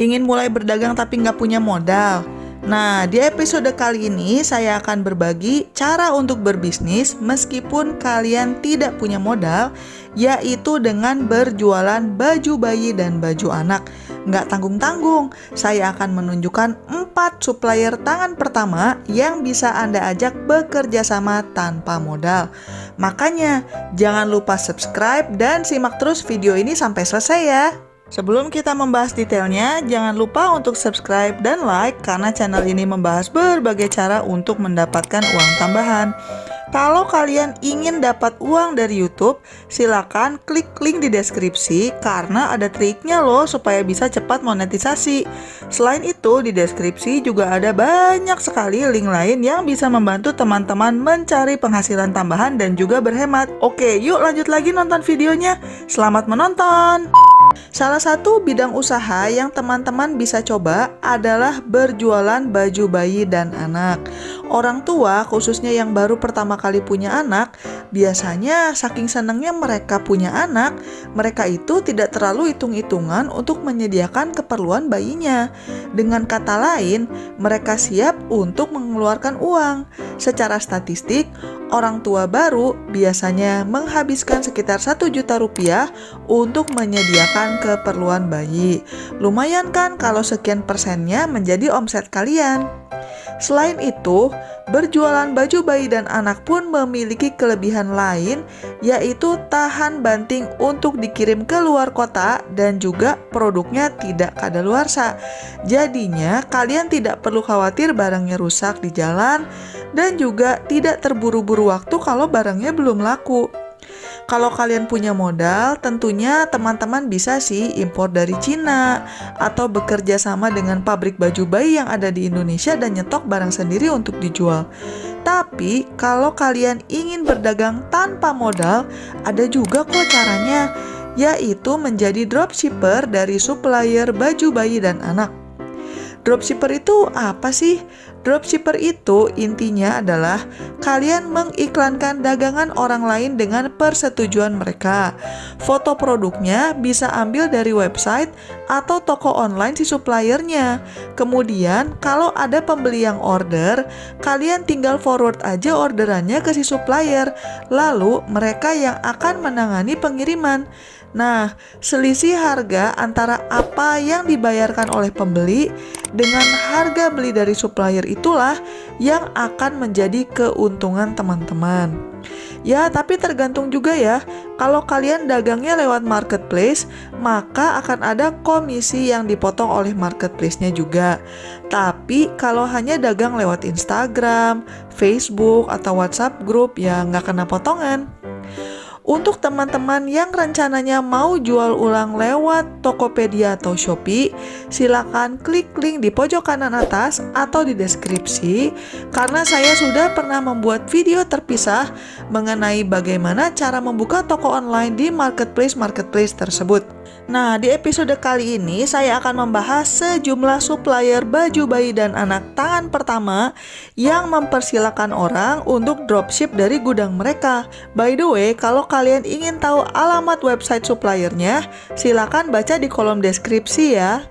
Ingin mulai berdagang tapi nggak punya modal? Nah, di episode kali ini saya akan berbagi cara untuk berbisnis meskipun kalian tidak punya modal, yaitu dengan berjualan baju bayi dan baju anak. Nggak tanggung-tanggung, saya akan menunjukkan 4 supplier tangan pertama yang bisa Anda ajak bekerja sama tanpa modal. Makanya, jangan lupa subscribe dan simak terus video ini sampai selesai ya. Sebelum kita membahas detailnya, jangan lupa untuk subscribe dan like karena channel ini membahas berbagai cara untuk mendapatkan uang tambahan. Kalau kalian ingin dapat uang dari YouTube, silakan klik link di deskripsi karena ada triknya loh supaya bisa cepat monetisasi. Selain itu, di deskripsi juga ada banyak sekali link lain yang bisa membantu teman-teman mencari penghasilan tambahan dan juga berhemat. Oke, yuk lanjut lagi nonton videonya. Selamat menonton! Salah satu bidang usaha yang teman-teman bisa coba adalah berjualan baju bayi dan anak. Orang tua, khususnya yang baru pertama kali punya anak, biasanya saking senangnya mereka punya anak, mereka itu tidak terlalu hitung-hitungan untuk menyediakan keperluan bayinya. Dengan kata lain, mereka siap untuk mengeluarkan uang. Secara statistik, orang tua baru biasanya menghabiskan sekitar 1 juta rupiah untuk menyediakan keperluan bayi. Lumayan kan kalau sekian persennya menjadi omset kalian. Selain itu, berjualan baju bayi dan anak pun memiliki kelebihan lain, yaitu tahan banting untuk dikirim ke luar kota dan juga produknya tidak kadaluarsa. Jadinya, kalian tidak perlu khawatir barangnya rusak di jalan dan juga tidak terburu-buru waktu kalau barangnya belum laku. Kalau kalian punya modal, tentunya teman-teman bisa sih impor dari Cina atau bekerja sama dengan pabrik baju bayi yang ada di Indonesia dan nyetok barang sendiri untuk dijual. Tapi kalau kalian ingin berdagang tanpa modal, ada juga kok caranya, yaitu menjadi dropshipper dari supplier baju bayi dan anak. Dropshipper itu apa sih? Dropshipper itu intinya adalah kalian mengiklankan dagangan orang lain dengan persetujuan mereka. Foto produknya bisa ambil dari website atau toko online si suppliernya. Kemudian kalau ada pembeli yang order, kalian tinggal forward aja orderannya ke si supplier. Lalu mereka yang akan menangani pengiriman. Nah, selisih harga antara apa yang dibayarkan oleh pembeli dengan harga beli dari supplier itulah yang akan menjadi keuntungan teman-teman. Ya, tapi tergantung juga ya. Kalau kalian dagangnya lewat marketplace, maka akan ada komisi yang dipotong oleh marketplace-nya juga. Tapi kalau hanya dagang lewat Instagram, Facebook, atau WhatsApp group, ya nggak kena potongan. Untuk teman-teman yang rencananya mau jual ulang lewat Tokopedia atau Shopee, silakan klik link di pojok kanan atas atau di deskripsi karena saya sudah pernah membuat video terpisah mengenai bagaimana cara membuka toko online di marketplace tersebut. Nah, di episode kali ini saya akan membahas sejumlah supplier baju bayi dan anak tangan pertama yang mempersilahkan orang untuk dropship dari gudang mereka. By the way, kalau kalian ingin tahu alamat website suppliernya, silakan baca di kolom deskripsi ya.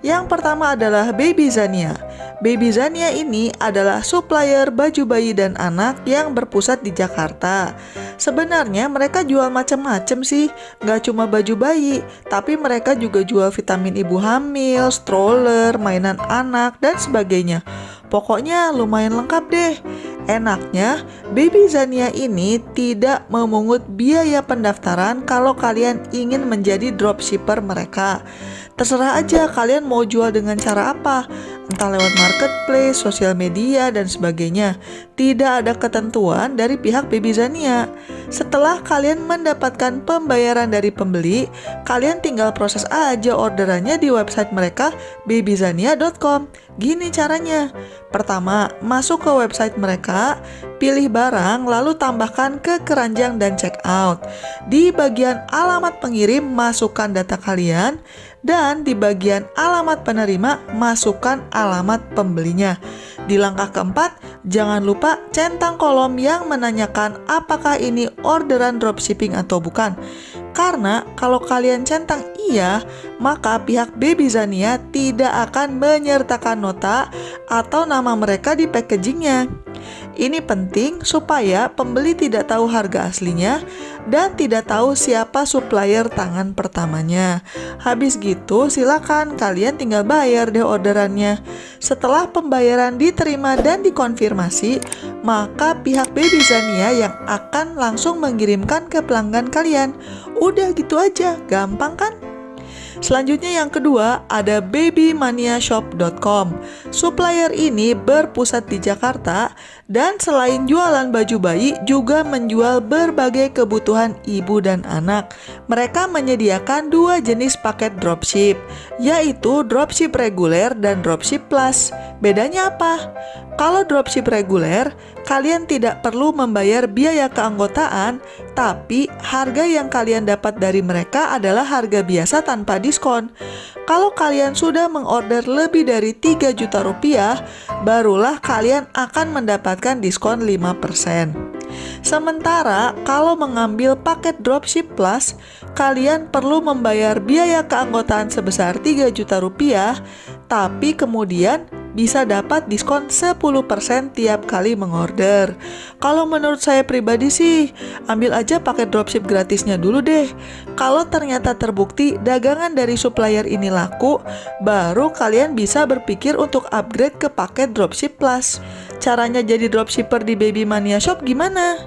Yang pertama adalah Baby Zania. Baby Zania ini adalah supplier baju bayi dan anak yang berpusat di Jakarta. Sebenarnya mereka jual macam-macam sih, nggak cuma baju bayi, tapi mereka juga jual vitamin ibu hamil, stroller, mainan anak, dan sebagainya. Pokoknya lumayan lengkap deh. Enaknya, Baby Zania ini tidak memungut biaya pendaftaran kalau kalian ingin menjadi dropshipper mereka. Terserah aja kalian mau jual dengan cara apa, entah lewat marketplace, sosial media, dan sebagainya. Tidak ada ketentuan dari pihak Baby Zania. Setelah kalian mendapatkan pembayaran dari pembeli, kalian tinggal proses aja orderannya di website mereka babyzania.com. Gini caranya. Pertama, masuk ke website mereka, pilih barang, lalu tambahkan ke keranjang dan check out. Di bagian alamat pengirim, masukkan data kalian, dan di bagian alamat penerima, masukkan alamat pembelinya. Di langkah keempat, jangan lupa centang kolom yang menanyakan apakah ini orderan dropshipping atau bukan. Karena kalau kalian centang iya, maka pihak Babyzania tidak akan menyertakan nota atau nama mereka di packagingnya. Ini penting supaya pembeli tidak tahu harga aslinya dan tidak tahu siapa supplier tangan pertamanya. Habis gitu, silakan kalian tinggal bayar deh orderannya. Setelah pembayaran diterima dan dikonfirmasi, maka pihak Babyzania yang akan langsung mengirimkan ke pelanggan kalian. Udah gitu aja, gampang kan? Selanjutnya yang kedua ada babymaniashop.com. Supplier ini berpusat di Jakarta dan selain jualan baju bayi juga menjual berbagai kebutuhan ibu dan anak. Mereka menyediakan dua jenis paket dropship, yaitu dropship reguler dan dropship plus. Bedanya apa? Kalau dropship reguler, kalian tidak perlu membayar biaya keanggotaan, tapi harga yang kalian dapat dari mereka adalah harga biasa tanpa diskon. Kalau kalian sudah mengorder lebih dari 3 juta rupiah, barulah kalian akan mendapatkan diskon 5%. Sementara kalau mengambil paket dropship plus, kalian perlu membayar biaya keanggotaan sebesar 3 juta rupiah, tapi kemudian bisa dapat diskon 10% tiap kali mengorder. Kalau menurut saya pribadi sih, ambil aja paket dropship gratisnya dulu deh. Kalau ternyata terbukti dagangan dari supplier ini laku, baru kalian bisa berpikir untuk upgrade ke paket dropship plus. Caranya jadi dropshipper di Babymania Shop gimana?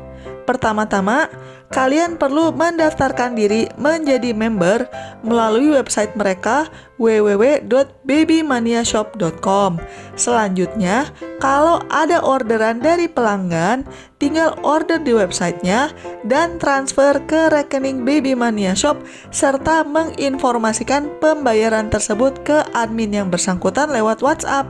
Pertama-tama, kalian perlu mendaftarkan diri menjadi member melalui website mereka www.babymaniashop.com. Selanjutnya, kalau ada orderan dari pelanggan, tinggal order di websitenya dan transfer ke rekening Babymania Shop serta menginformasikan pembayaran tersebut ke admin yang bersangkutan lewat WhatsApp.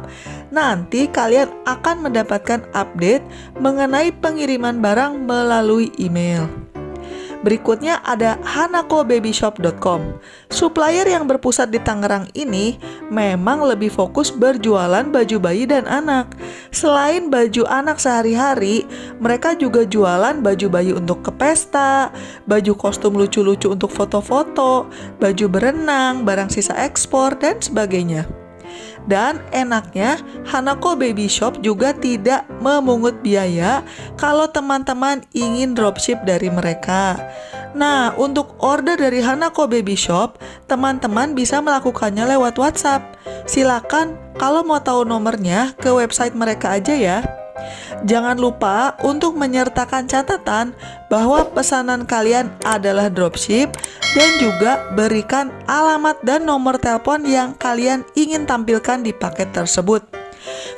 Nanti kalian akan mendapatkan update mengenai pengiriman barang melalui email. Berikutnya ada hanakobabyshop.com. Supplier yang berpusat di Tangerang ini memang lebih fokus berjualan baju bayi dan anak. Selain baju anak sehari-hari, mereka juga jualan baju bayi untuk ke pesta, baju kostum lucu-lucu untuk foto-foto, baju berenang, barang sisa ekspor, dan sebagainya. Dan enaknya, Hanako Baby Shop juga tidak memungut biaya kalau teman-teman ingin dropship dari mereka. Nah, untuk order dari Hanako Baby Shop, teman-teman bisa melakukannya lewat WhatsApp. Silakan kalau mau tahu nomornya ke website mereka aja ya. Jangan lupa untuk menyertakan catatan bahwa pesanan kalian adalah dropship dan juga berikan alamat dan nomor telepon yang kalian ingin tampilkan di paket tersebut.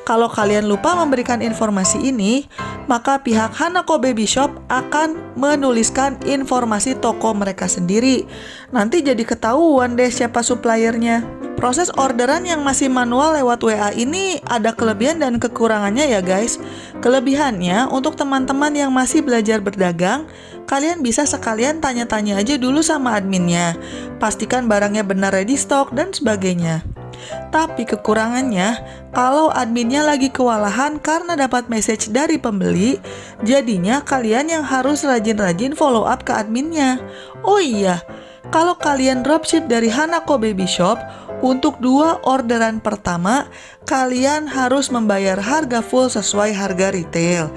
Kalau kalian lupa memberikan informasi ini, maka pihak Hanako Baby Shop akan menuliskan informasi toko mereka sendiri. Nanti jadi ketahuan deh siapa suppliernya. Proses orderan yang masih manual lewat WA ini ada kelebihan dan kekurangannya ya guys. Kelebihannya untuk teman-teman yang masih belajar berdagang, kalian bisa sekalian tanya-tanya aja dulu sama adminnya. Pastikan barangnya benar ready stock dan sebagainya. Tapi kekurangannya, kalau adminnya lagi kewalahan karena dapat message dari pembeli, jadinya kalian yang harus rajin-rajin follow up ke adminnya. Oh iya, kalau kalian dropship dari Hanako Baby Shop, untuk 2 orderan pertama, kalian harus membayar harga full sesuai harga retail.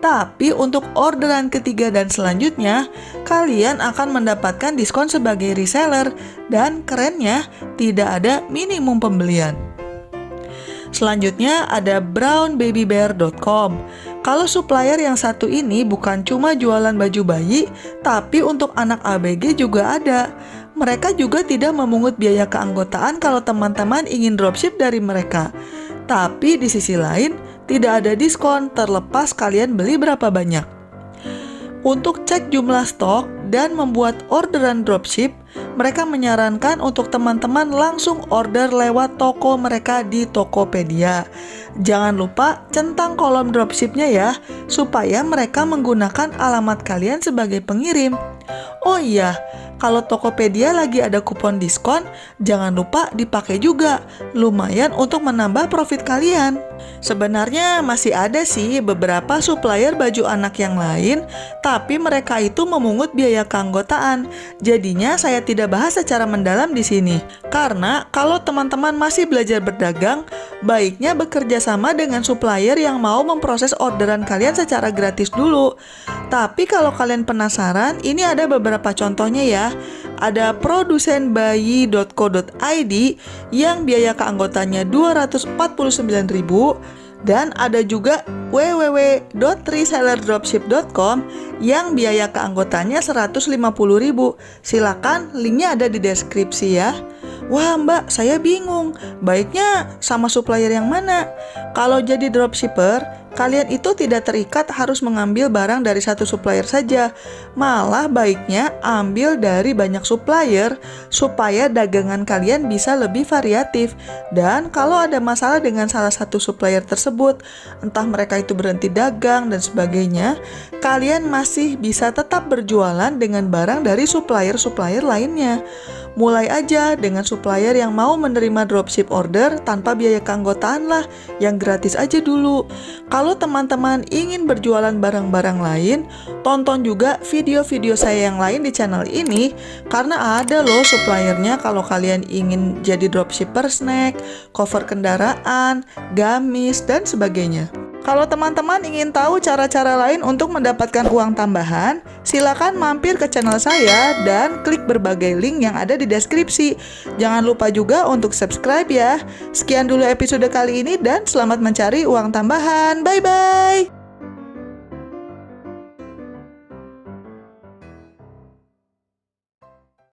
Tapi untuk orderan ketiga dan selanjutnya, kalian akan mendapatkan diskon sebagai reseller dan kerennya tidak ada minimum pembelian. Selanjutnya ada brownbabybear.com. Kalau supplier yang satu ini bukan cuma jualan baju bayi, tapi untuk anak ABG juga ada. Mereka juga tidak memungut biaya keanggotaan kalau teman-teman ingin dropship dari mereka. Tapi di sisi lain, tidak ada diskon terlepas kalian beli berapa banyak. Untuk cek jumlah stok dan membuat orderan dropship, mereka menyarankan untuk teman-teman langsung order lewat toko mereka di Tokopedia. Jangan lupa centang kolom dropshipnya ya, supaya mereka menggunakan alamat kalian sebagai pengirim. Oh iya, Kalau Tokopedia lagi ada kupon diskon, jangan lupa dipakai juga. Lumayan untuk menambah profit kalian. Sebenarnya masih ada sih beberapa supplier baju anak yang lain, tapi mereka itu memungut biaya keanggotaan. Jadinya saya tidak bahas secara mendalam di sini. Karena kalau teman-teman masih belajar berdagang, baiknya bekerja sama dengan supplier yang mau memproses orderan kalian secara gratis dulu. Tapi kalau kalian penasaran, ini ada beberapa contohnya ya. Ada produsenbayi.co.id yang biaya keanggotanya 249.000 dan ada juga www.resellerdropship.com yang biaya keanggotanya 150.000. Silakan, linknya ada di deskripsi ya. Wah mbak, saya bingung, baiknya sama supplier yang mana? Kalau jadi dropshipper, kalian itu tidak terikat harus mengambil barang dari satu supplier saja. Malah baiknya ambil dari banyak supplier supaya dagangan kalian bisa lebih variatif. Dan kalau ada masalah dengan salah satu supplier tersebut, entah mereka itu berhenti dagang dan sebagainya, kalian masih bisa tetap berjualan dengan barang dari supplier-supplier lainnya. Mulai aja dengan supplier yang mau menerima dropship order tanpa biaya keanggotaan lah, yang gratis aja dulu. Kalau teman-teman ingin berjualan barang-barang lain, tonton juga video-video saya yang lain di channel ini, karena ada loh suppliernya kalau kalian ingin jadi dropshipper snack, cover kendaraan, gamis, dan sebagainya. Kalau teman-teman ingin tahu cara-cara lain untuk mendapatkan uang tambahan, silakan mampir ke channel saya dan klik berbagai link yang ada di deskripsi. Jangan lupa juga untuk subscribe ya. Sekian dulu episode kali ini dan selamat mencari uang tambahan. Bye-bye!